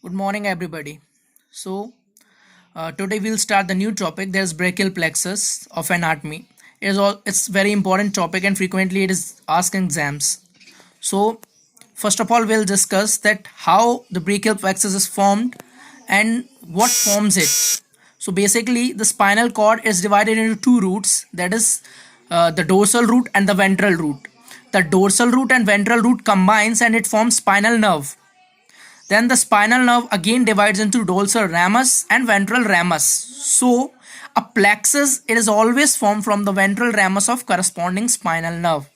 Good morning, everybody. Today we'll start the new topic. There's brachial plexus of anatomy. It's very important topic and frequently it is asked in exams. So, first of all, we'll discuss that how the brachial plexus is formed and what forms it. So basically, the spinal cord is divided into two roots. That is the dorsal root and the ventral root. The dorsal root and ventral root combines and it forms spinal nerve. Then the spinal nerve again divides into dorsal ramus and ventral ramus. So a plexus, it is always formed from the ventral ramus of corresponding spinal nerve.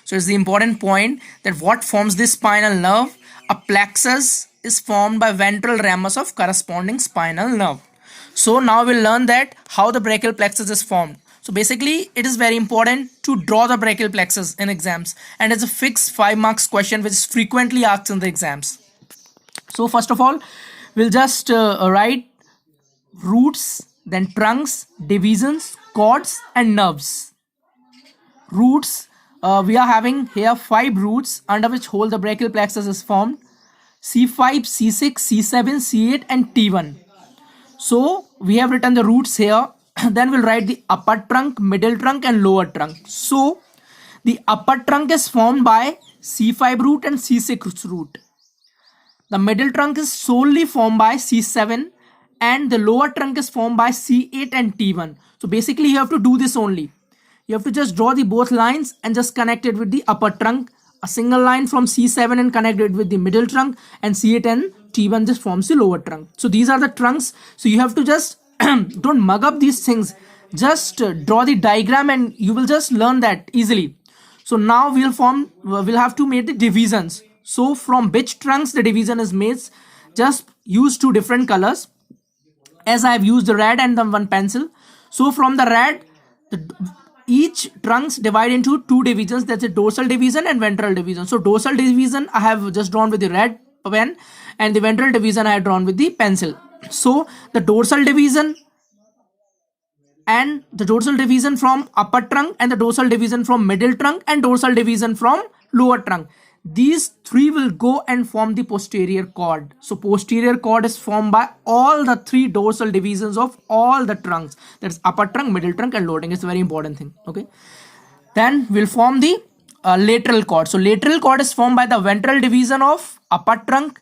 So it's the important point that what forms this spinal nerve? A plexus is formed by ventral ramus of corresponding spinal nerve. So now we'll learn that how the brachial plexus is formed. So basically it is very important to draw the brachial plexus in exams, and it's a fixed 5 marks question which is frequently asked in the exams. So first of all, we'll just write roots, then trunks, divisions, cords and nerves. Roots, we are having here 5 roots under which whole the brachial plexus is formed. C5, C6, C7, C8 and T1. So we have written the roots here. Then we'll write the upper trunk, middle trunk and lower trunk. So the upper trunk is formed by C5 root and C6 root. The middle trunk is solely formed by C7 and the lower trunk is formed by C8 and T1. So basically you have to do this only. You have to just draw the both lines and just connect it with the upper trunk. A single line from C7 and connect it with the middle trunk, and C8 and T1 just forms the lower trunk. So these are the trunks. So you have to just don't mug up these things. Just draw the diagram and you will just learn that easily. So now we'll have to make the divisions. So from which trunks the division is made, just use 2 different colors, as I have used the red and the one pencil. So from the red, each trunks divide into 2 divisions. That's a dorsal division and ventral division. So dorsal division I have just drawn with the red pen, and the ventral division I have drawn with the pencil. So the dorsal division and the dorsal division from upper trunk and the dorsal division from middle trunk and dorsal division from lower trunk, these 3 will go and form the posterior cord. So posterior cord is formed by all the 3 dorsal divisions of all the trunks. That is upper trunk, middle trunk and lower trunk. It's a very important thing. Okay. Then we'll form the lateral cord. So lateral cord is formed by the ventral division of upper trunk,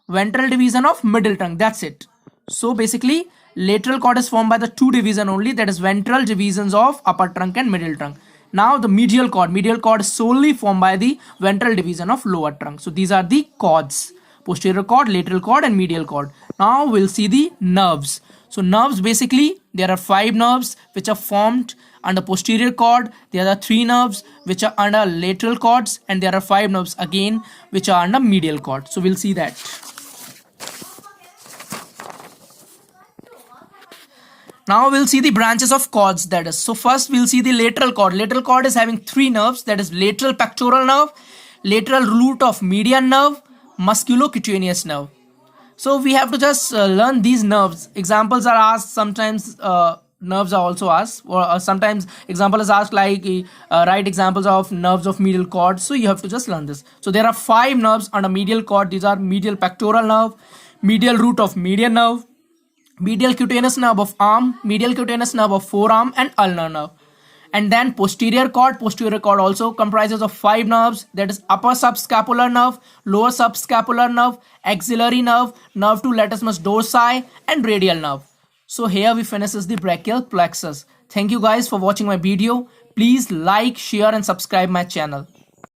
ventral division of middle trunk. That's it. So basically lateral cord is formed by the 2 division only, that is ventral divisions of upper trunk and middle trunk. Now the medial cord is solely formed by the ventral division of lower trunk. So these are the cords: posterior cord, lateral cord and medial cord. Now we'll see the nerves. So nerves, basically there are 5 nerves which are formed under posterior cord. There are 3 nerves which are under lateral cords, and there are 5 nerves again which are under medial cord. So we'll see that. Now we'll see the branches of cords, that is. So first we'll see the lateral cord. Lateral cord is having 3 nerves, that is lateral pectoral nerve, lateral root of median nerve, musculocutaneous nerve. So we have to just learn these nerves. Examples are asked, sometimes nerves are also asked, or sometimes example is asked like write examples of nerves of medial cord. So you have to just learn this. So there are 5 nerves under medial cord. These are medial pectoral nerve, medial root of median nerve, medial cutaneous nerve of arm, medial cutaneous nerve of forearm and ulnar nerve. And then posterior cord also comprises of 5 nerves, that is upper subscapular nerve, lower subscapular nerve, axillary nerve, nerve to latissimus dorsi and radial nerve. So here we finishes the brachial plexus. Thank you guys for watching my video. Please like, share and subscribe my channel.